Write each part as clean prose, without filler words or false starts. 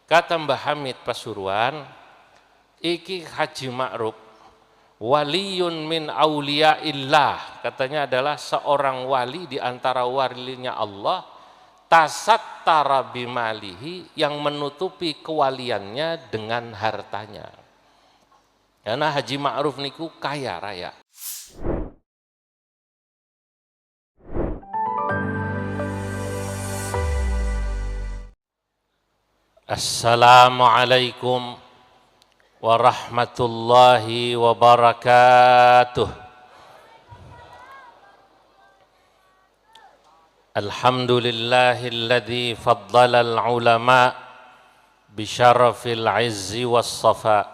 Kata Mbah Hamid Pasuruan, iki Haji Ma'ruf waliyun min auliyaillah, katanya adalah seorang wali di antara walinya Allah, tasattara bimalihi, yang menutupi kewaliannya dengan hartanya. Karena Haji Ma'ruf niku kaya raya. Assalamualaikum warahmatullahi wabarakatuh. Alhamdulillahilladzi faddala al-ulama bisyarafil izzi was-safa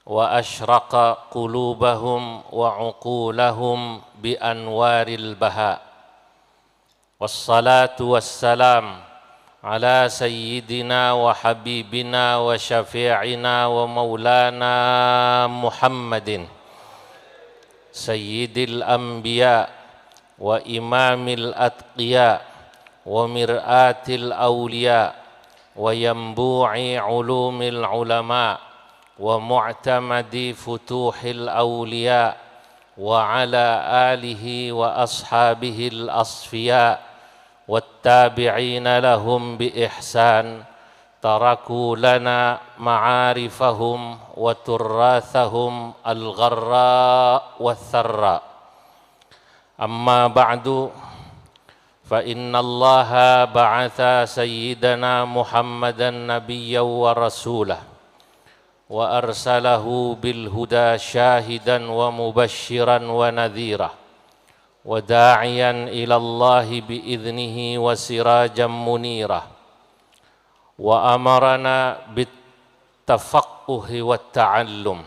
wa ashraqa qulubahum wa uqulahum bi anwaril baha. Wassalatu wassalam ala sayyidina wa habibina wa syafi'ina wa maulana Muhammadin sayyidil anbiya wa imamil atqiya wa mir'atil awliya wa yambu'i ulumil ulama wa mu'tamadi futuhil awliya wa ala alihi wa ashabihil asfiya والتابعين لهم بإحسان تركوا لنا معارفهم وتراثهم الغراء والثراء. أما بعد فإن الله بعث سيدنا محمدا نبيا ورسولا وأرسله بالهدى شاهدا ومبشرا ونذيرا وداعيا إلى الله بإذنه وسراجا منيرا وأمرنا بالتفقه والتعلم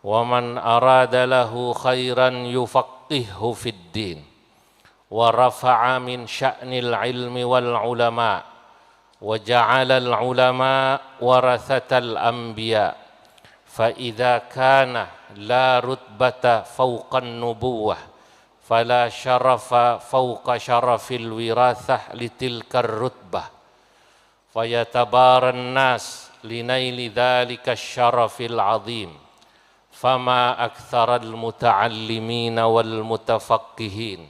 ومن أراد له خيرا يفقهه في الدين ورفع من شأن العلم والعلماء وجعل العلماء ورثة الأنبياء فإذا كان لا رتبة فوق النبوة فلا شرف فوق شرف الوراثة لتلك الرتبة فيتبارى الناس لنيل ذلك الشرف العظيم فما أكثر المتعلمين والمتفقهين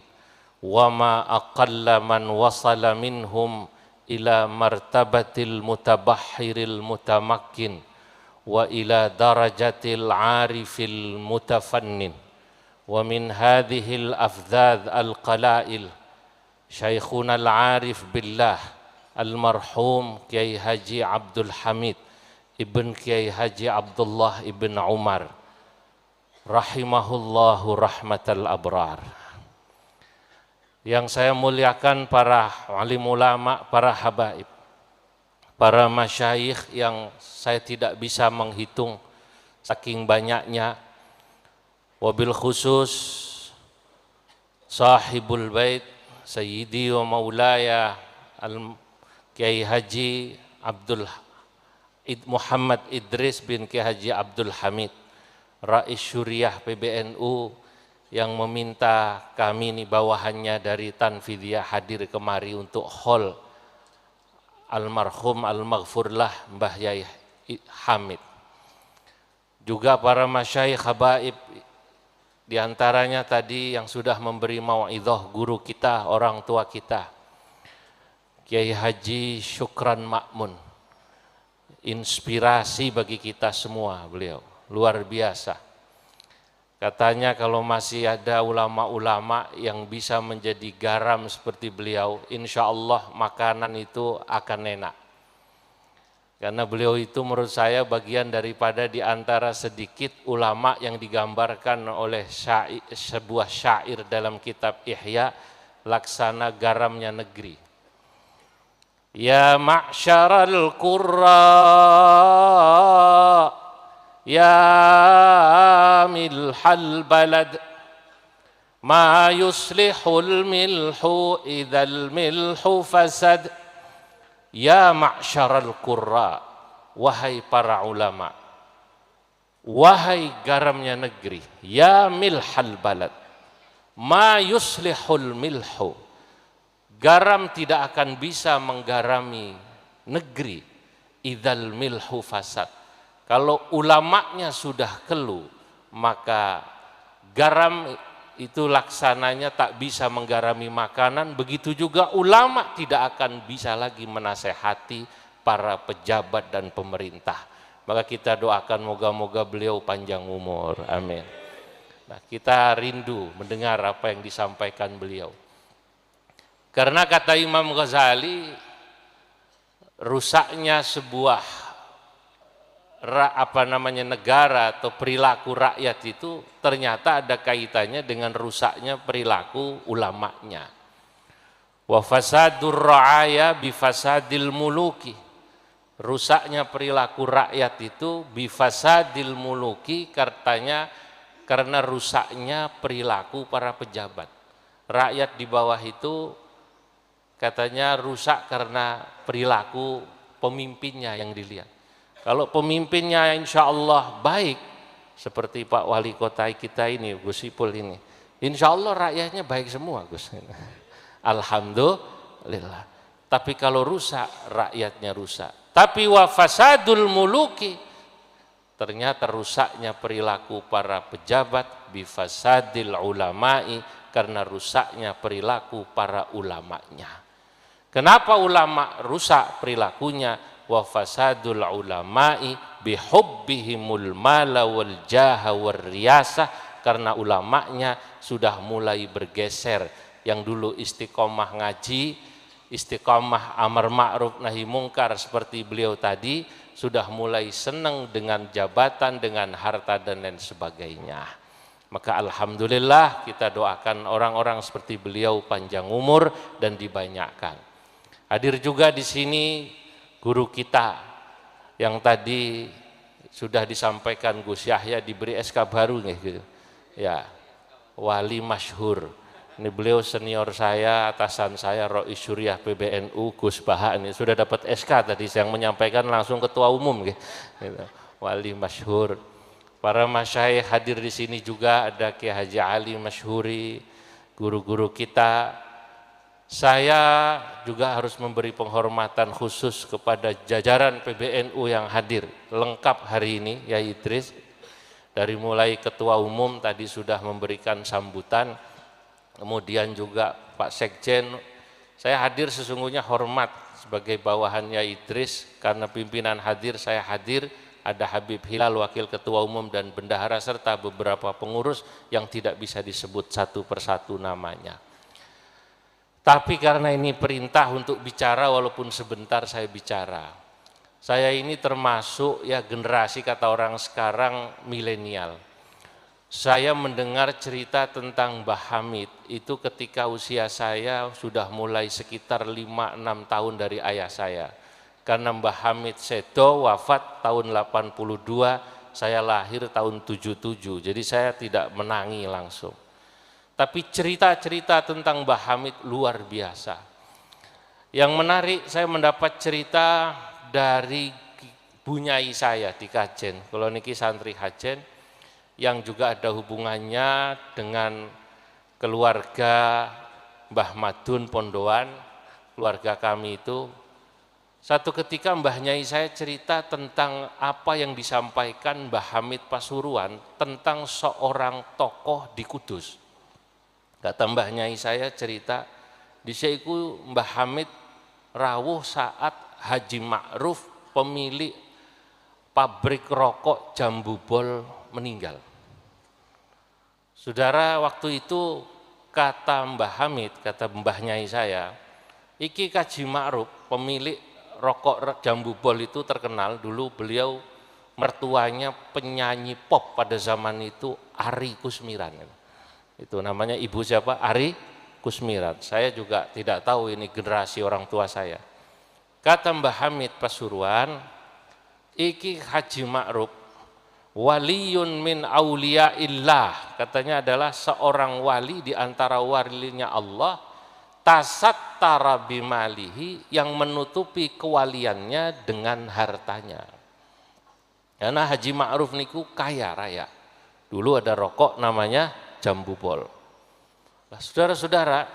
وما أقل من وصل منهم إلى مرتبة المتبحر المتمكن وإلى درجة العارف المتفنن. ومن هذه الأفذاذ القلائل شيخنا العارف بالله المرحوم كي حجي عبد الحميد ابن كي حجي عبد الله ابن عمر رحمه الله رحمة الأبرار. Yang saya muliakan para alim ulama, para habaib, para masyayikh yang saya tidak bisa menghitung saking banyaknya, wabil khusus sahibul bait sayyidi wa maulaya Kiai Haji Muhammad Idris bin Kiai Haji Abdul Hamid Rais Syuriah PBNU, yang meminta kami ini bawahannya dari Tanfidiyah hadir kemari untuk hol almarhum al-maghfurlah Mbah Yai Hamid. Juga para masyayikh habaib, di antaranya tadi yang sudah memberi mau'idhah guru kita, orang tua kita, Kiai Haji Syukran Ma'mun, inspirasi bagi kita semua beliau, luar biasa. Katanya kalau masih ada ulama-ulama yang bisa menjadi garam seperti beliau, insya Allah makanan itu akan enak. Karena beliau itu menurut saya bagian daripada di antara sedikit ulama yang digambarkan oleh sebuah syair dalam kitab Ihya, laksana garamnya negeri. Ya ma'syaral qurra, ya milhal balad, ma yuslihul milhu idzal milhu fasad. Ya ma'syaral qurra, wahai para ulama, wahai garamnya negeri, ya milhal balad, ma yuslihul milhu, garam tidak akan bisa menggarami negeri, idzal milhu fasad. Kalau ulamanya sudah kelu, maka garam itu laksananya tak bisa menggarami makanan. Begitu juga ulama tidak akan bisa lagi menasehati para pejabat dan pemerintah. Maka kita doakan moga-moga beliau panjang umur, amin. Nah, kita rindu mendengar apa yang disampaikan beliau. Karena kata Imam Ghazali, rusaknya sebuah negara atau perilaku rakyat itu ternyata ada kaitannya dengan rusaknya perilaku ulamanya. Wa fasadur ra'aya bi fasadil muluki. Rusaknya perilaku rakyat itu bi fasadil muluki, katanya karena rusaknya perilaku para pejabat. Rakyat di bawah itu katanya rusak karena perilaku pemimpinnya yang dilihat. Kalau pemimpinnya insya Allah baik, seperti Pak Wali Kota kita ini, Gus Ipul ini, insya Allah rakyatnya baik semua, Gus. Alhamdulillah. Tapi kalau rusak, rakyatnya rusak. Tapi wa fasadul muluki, ternyata rusaknya perilaku para pejabat bi fasadil ulama'i, karena rusaknya perilaku para ulamanya. Kenapa ulama rusak perilakunya? Wa fasadul ulama'i bihubbihimul mala wal jaha war riyasah, karena ulamanya sudah mulai bergeser. Yang dulu istiqomah ngaji, istiqomah amar ma'ruf nahi mungkar seperti beliau tadi, sudah mulai senang dengan jabatan, dengan harta dan lain sebagainya. Maka alhamdulillah kita doakan orang-orang seperti beliau panjang umur dan dibanyakkan. Hadir juga di sini guru kita yang tadi sudah disampaikan Gus Yahya diberi SK baru gitu. Ya, wali masyhur. Ini beliau senior saya, atasan saya, Rois Syuriah PBNU Gus Baha, ini sudah dapat SK tadi, yang menyampaikan langsung ketua umum gitu. Wali masyhur. Para masyayikh hadir di sini juga, ada Kiai Haji Ali Masyhuri, guru-guru kita. Saya juga harus memberi penghormatan khusus kepada jajaran PBNU yang hadir lengkap hari ini, ya Idris. Dari mulai ketua umum tadi sudah memberikan sambutan, kemudian juga Pak Sekjen. Saya hadir sesungguhnya hormat sebagai bawahannya Idris, karena pimpinan hadir, saya hadir. Ada Habib Hilal, wakil ketua umum dan bendahara, serta beberapa pengurus yang tidak bisa disebut satu persatu namanya. Tapi karena ini perintah untuk bicara, walaupun sebentar saya bicara. Saya ini termasuk ya generasi, kata orang sekarang, milenial. Saya mendengar cerita tentang Mbah Hamid itu ketika usia saya sudah mulai sekitar 5-6 tahun dari ayah saya. Karena Mbah Hamid sedo wafat tahun 82, saya lahir tahun 77. Jadi saya tidak menangi langsung. Tapi cerita-cerita tentang Mbah Hamid luar biasa. Yang menarik, saya mendapat cerita dari bunyai saya di Kajen. Kalau niki santri Kajen, yang juga ada hubungannya dengan keluarga Mbah Madun Pondoan, keluarga kami itu. Satu ketika Mbah Nyai saya cerita tentang apa yang disampaikan Mbah Hamid Pasuruan tentang seorang tokoh di Kudus. Kata Mbah Nyai saya cerita, di situ Mbah Hamid rawuh saat Haji Ma'ruf, pemilik pabrik rokok Jambu Bol, meninggal. Saudara, waktu itu kata Mbah Hamid, kata Mbah Nyai saya, iki Haji Ma'ruf, pemilik rokok Jambu Bol itu terkenal, dulu beliau mertuanya penyanyi pop pada zaman itu, Ari Kusmiran. Itu namanya ibu siapa? Ari Kusmiran. Saya juga tidak tahu ini generasi orang tua saya. Kata Mbah Hamid Pasuruan, iki Haji Ma'ruf waliyun min auliyaillah, katanya adalah seorang wali di antara walinya Allah, tasattara bimalihi, yang menutupi kewaliannya dengan hartanya. Karena Haji Ma'ruf niku kaya raya. Dulu ada rokok namanya Jambu Bol. Nah, saudara-saudara,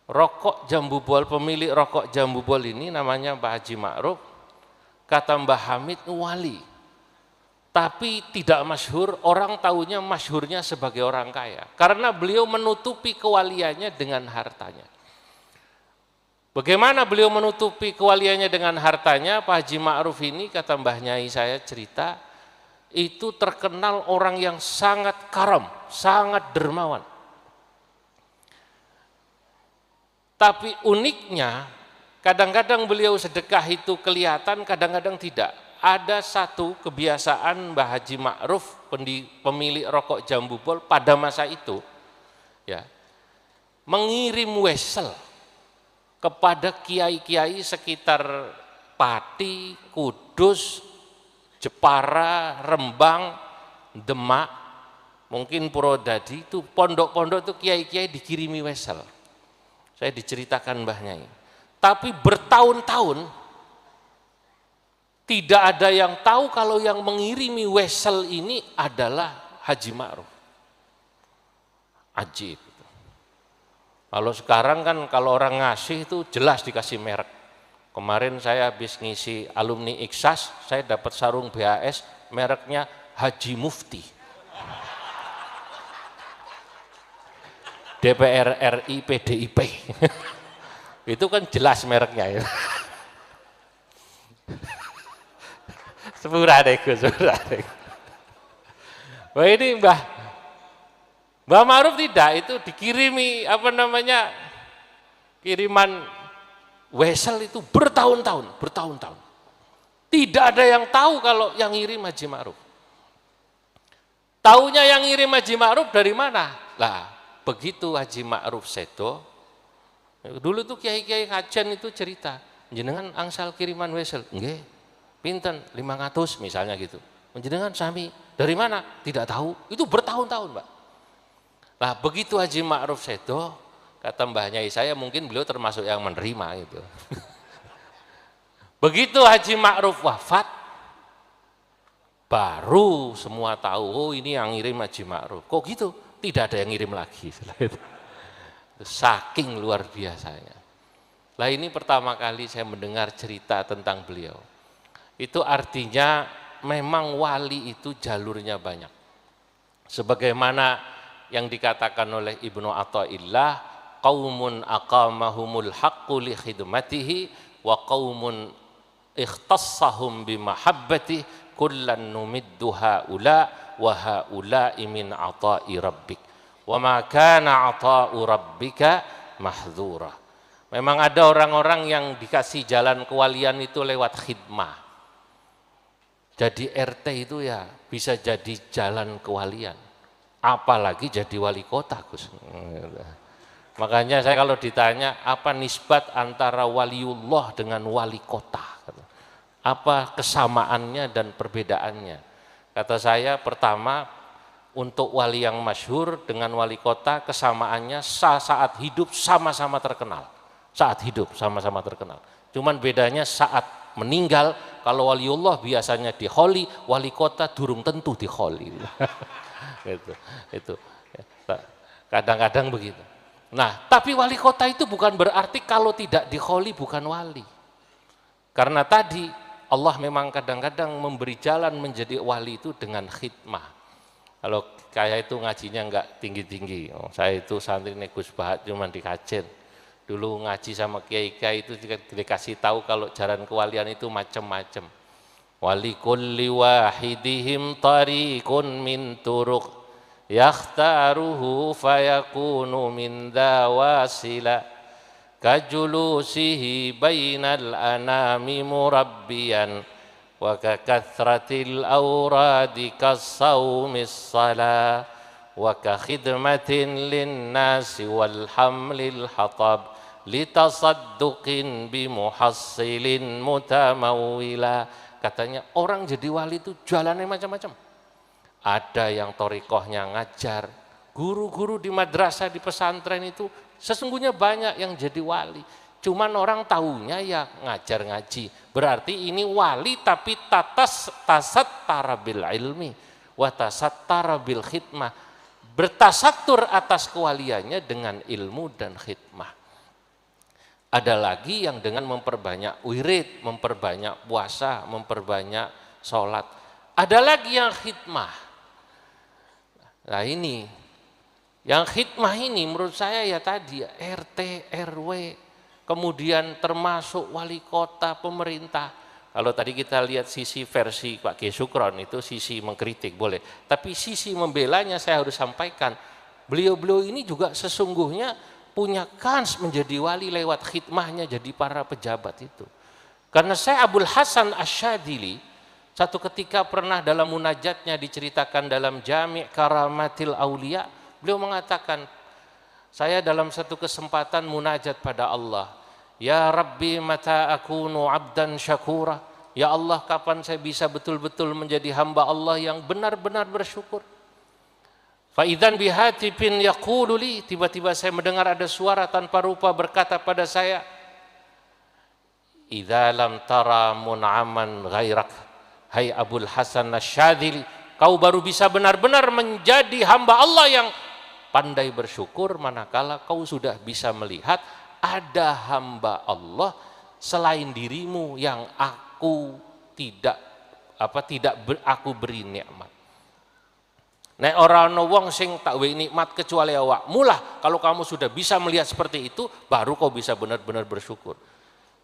rokok Jambu Bol, pemilik rokok Jambu Bol ini namanya Pak Haji Ma'ruf. kata Mbah Hamid wali, tapi tidak masyhur, orang tahunya masyhurnya sebagai orang kaya, karena beliau menutupi kewaliannya dengan hartanya. Bagaimana beliau menutupi kewaliannya dengan hartanya? Pak Haji Ma'ruf ini, kata Mbah Nyai saya cerita, itu terkenal orang yang sangat karam, sangat dermawan. Tapi uniknya, kadang-kadang beliau sedekah itu kelihatan, kadang-kadang tidak. Ada satu kebiasaan Mbah Haji Ma'ruf, pemilik rokok Jambu Bol pada masa itu, ya, mengirim wesel kepada kiai-kiai sekitar Pati, Kudus, Jepara, Rembang, Demak, mungkin Purwodadi, itu pondok-pondok itu kiai-kiai dikirimi wesel. Saya diceritakan Mbah Nyai. Tapi bertahun-tahun tidak ada yang tahu kalau yang mengirimi wesel ini adalah Haji Ma'ruf. Ajib. Kalau sekarang kan kalau orang ngasih itu jelas dikasih merek. Kemarin saya habis ngisi alumni Iksas, saya dapat sarung BAS, mereknya Haji Mufti. DPR RI PDIP. Itu kan jelas mereknya ya. Sepura deh, sepura deh. Wah ini Mbah Ma'ruf tidak, itu dikirimi kiriman wesel itu bertahun-tahun. Tidak ada yang tahu kalau yang ngirim Haji Ma'ruf. Taunya yang ngirim Haji Ma'ruf dari mana? Lah, begitu Haji Ma'ruf sedo, dulu tuh kiai-kiai kajen itu cerita, jenengan angsal kiriman wesel, nggih, pinten 500 misalnya gitu. Jenengan sami, dari mana? Tidak tahu. Itu bertahun-tahun, Pak. Nah, begitu Haji Ma'ruf sedo, kata Mbah Nyai saya, mungkin beliau termasuk yang menerima gitu. Begitu Haji Ma'ruf wafat, baru semua tahu, oh ini yang ngirim Haji Ma'ruf. Kok gitu? Tidak ada yang ngirim lagi. Saking luar biasanya. Lah ini pertama kali saya mendengar cerita tentang beliau. Itu artinya memang wali itu jalurnya banyak. Sebagaimana yang dikatakan oleh Ibnu Athaillah, qaumun aqamahumul haqqu li khidmatihi wa qaumun ikhtassahum bimahabbatihi kullan numiddu haula wa haula'i min ata'i rabbik wa ma kana ata'u rabbika mahdzura. Memang ada orang-orang yang dikasih jalan kewalian itu lewat khidmah. Jadi RT itu ya bisa jadi jalan kewalian. Apalagi jadi wali kota, Gus. Makanya saya kalau ditanya apa nisbat antara waliullah dengan wali kota, apa kesamaannya dan perbedaannya, kata saya pertama, untuk wali yang masyhur dengan wali kota kesamaannya saat hidup sama-sama terkenal, saat hidup sama-sama terkenal, cuman bedanya saat meninggal. Kalau waliullah biasanya diholi, wali kota durung tentu diholi. itu kadang-kadang begitu. Nah, tapi wali kota itu bukan berarti kalau tidak diholi bukan wali. Karena tadi Allah memang kadang-kadang memberi jalan menjadi wali itu dengan khidmah. Kalau kayak itu ngajinya enggak tinggi-tinggi. Saya itu santri Gus Bahat cuma di Kajen. Dulu ngaji sama kiai-kiai itu dikasih tahu kalau jalan kewalian itu macam-macam. Wali kulli wahidihim tariqun min turuq yakhtaruhu fayakunu min dawasila kajulusihi bainal anami murabbiyan wa kakathratil awradi kassawmis salah wa kakhidmatin linnasi wal hamlil hatab litasadduqin bimuhassilin mutamawwila. Katanya orang jadi wali itu jalannya macam-macam. Ada yang torikohnya ngajar, guru-guru di madrasah, di pesantren itu sesungguhnya banyak yang jadi wali. Cuman orang tahunya ya ngajar ngaji. Berarti ini wali tapi tasattara bil ilmi wa tasattara bil khidmah. Bertasatur atas kewaliannya dengan ilmu dan khidmah. Ada lagi yang dengan memperbanyak wirid, memperbanyak puasa, memperbanyak sholat. Ada lagi yang khidmah. Nah ini, yang khidmah ini menurut saya ya tadi RT, RW, kemudian termasuk wali kota, pemerintah. Kalau tadi kita lihat sisi versi Pak Kiai Sukron itu sisi mengkritik boleh, tapi sisi membelanya saya harus sampaikan, beliau-beliau ini juga sesungguhnya punya kans menjadi wali lewat khidmahnya jadi para pejabat itu. Karena saya Abul Hasan Asyadili satu ketika pernah dalam munajatnya diceritakan dalam Jami' Karamatil Aulia, beliau mengatakan, saya dalam satu kesempatan munajat pada Allah, ya Rabbi mata akunu abdan syakura, ya Allah kapan saya bisa betul-betul menjadi hamba Allah yang benar-benar bersyukur. Faidzan bihatibin yaqulu li, tiba-tiba saya mendengar ada suara tanpa rupa berkata pada saya, idza lam tara mun'aman ghairak, hai Abul Hasan Asyadzili, kau baru bisa benar-benar menjadi hamba Allah yang pandai bersyukur manakala kau sudah bisa melihat ada hamba Allah selain dirimu yang aku tidak aku beri nikmat. Nek ora ana wong sing tak wei nikmat kecuali awak. Mulah kalau kamu sudah bisa melihat seperti itu, baru kau bisa benar-benar bersyukur.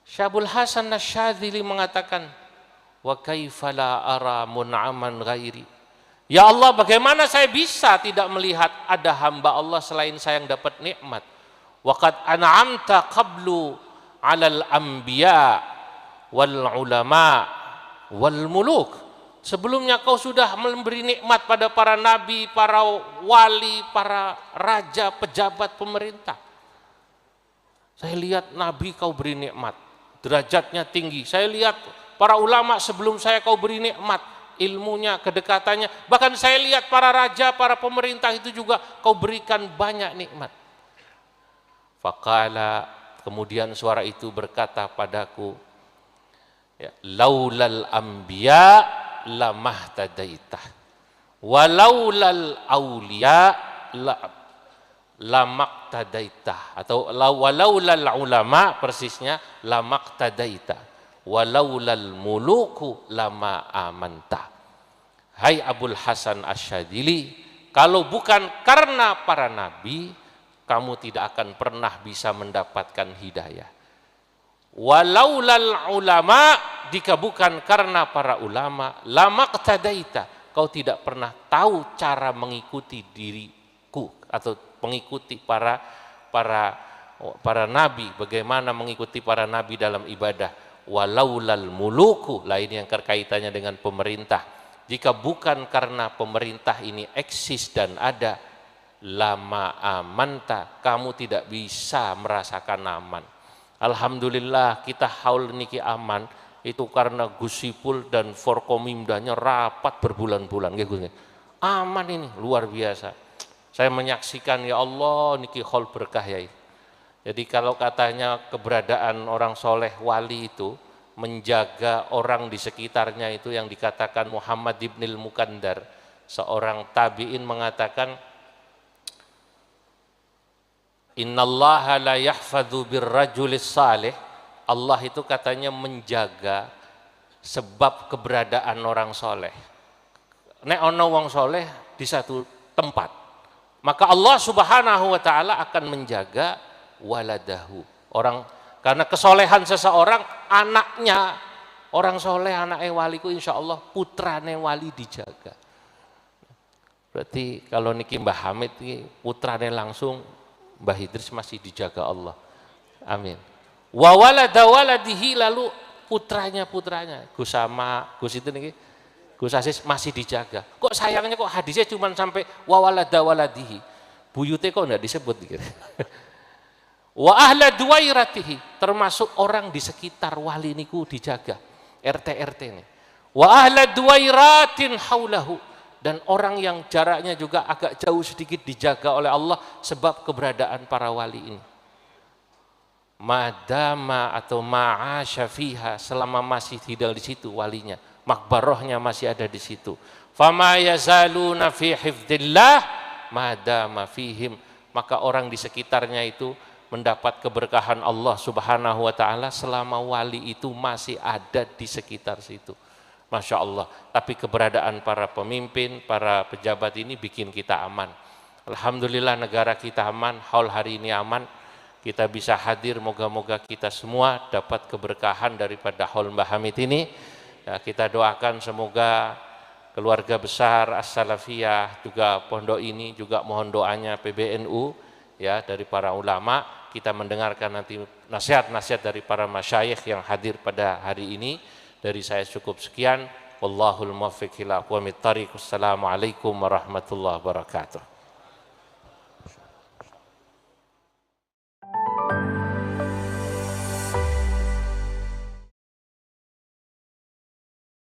Syabul Hasan Asyadzili mengatakan, wa kaifa la ara mun'aman ghairi. Ya Allah, bagaimana saya bisa tidak melihat ada hamba Allah selain saya yang dapat nikmat. Wa qad an'amta qablu 'alal anbiya wal ulama wal muluk. Sebelumnya kau sudah memberi nikmat pada para nabi, para wali, para raja, pejabat pemerintah. Saya lihat nabi kau beri nikmat, derajatnya tinggi. Saya lihat para ulama sebelum saya kau beri nikmat, ilmunya, kedekatannya. Bahkan saya lihat para raja, para pemerintah itu juga kau berikan banyak nikmat. Faqala, kemudian suara itu berkata padaku, ya, laulal anbiya lamahtadaitah walaulal aulia lamaktadaitah, atau walaulal ulama persisnya lamaktadaitah walaulal muluku lama amanta. Hai Abul Hasan Asyadzili, kalau bukan karena para nabi, kamu tidak akan pernah bisa mendapatkan hidayah. Walaulal ulama, jika bukan karena para ulama, lamaktadaita, kau tidak pernah tahu cara mengikuti diriku atau mengikuti para nabi, bagaimana mengikuti para nabi dalam ibadah. Walaulal muluku, lain yang terkaitannya dengan pemerintah, jika bukan karena pemerintah ini eksis dan ada, lama amanta, kamu tidak bisa merasakan aman. Alhamdulillah kita haul niki aman itu karena Gusipul dan Forkomimdanya rapat berbulan-bulan, aman ini luar biasa. Saya menyaksikan, ya Allah niki haul berkah ya. Jadi kalau katanya keberadaan orang soleh wali itu menjaga orang di sekitarnya, itu yang dikatakan Muhammad ibnil Mukandar, seorang tabi'in mengatakan, innallaha la yahfadzu birrajulis salih, Allah itu katanya menjaga sebab keberadaan orang soleh. Nek ono wong soleh di satu tempat, maka Allah subhanahu wa ta'ala akan menjaga waladahu, orang, karena kesolehan seseorang, anaknya orang soleh, anaknya waliku insya Allah putrane wali dijaga. Berarti kalau niki Mbah Hamid ini putrane langsung Mbah Idris masih dijaga Allah. Amin. Wa walada waladihi, lalu putranya Gus Sama, Gus itu nih, Gus Aziz masih dijaga. Kok sayangnya kok hadisnya cuma sampai wa walada waladihi, buyute kok enggak disebut gitu. Wa ahla duwairatihi, termasuk orang di sekitar wali niku dijaga, RT ini. Wa ahla duwairatin haulahu, dan orang yang jaraknya juga agak jauh sedikit dijaga oleh Allah sebab keberadaan para wali ini. Madama atau ma'asya fiha, selama masih tinggal di situ walinya, makbarohnya masih ada di situ. Fama yazaluna fi hifdzillah madama fihim, maka orang di sekitarnya itu mendapat keberkahan Allah Subhanahu wa taala selama wali itu masih ada di sekitar situ. Masya Allah. Tapi keberadaan para pemimpin, para pejabat ini bikin kita aman. Alhamdulillah negara kita aman, haul hari ini aman. Kita bisa hadir, moga-moga kita semua dapat keberkahan daripada haul Mbah Hamid ini. Ya, kita doakan semoga keluarga besar As-Salafiyah, juga pondok ini, juga mohon doanya PBNU, ya, dari para ulama. Kita mendengarkan nanti nasihat-nasihat dari para masyayikh yang hadir pada hari ini. Dari saya cukup sekian. Wallahul muwaffiq ila aqwamit thariq. Wassalamualaikum warahmatullahi wabarakatuh.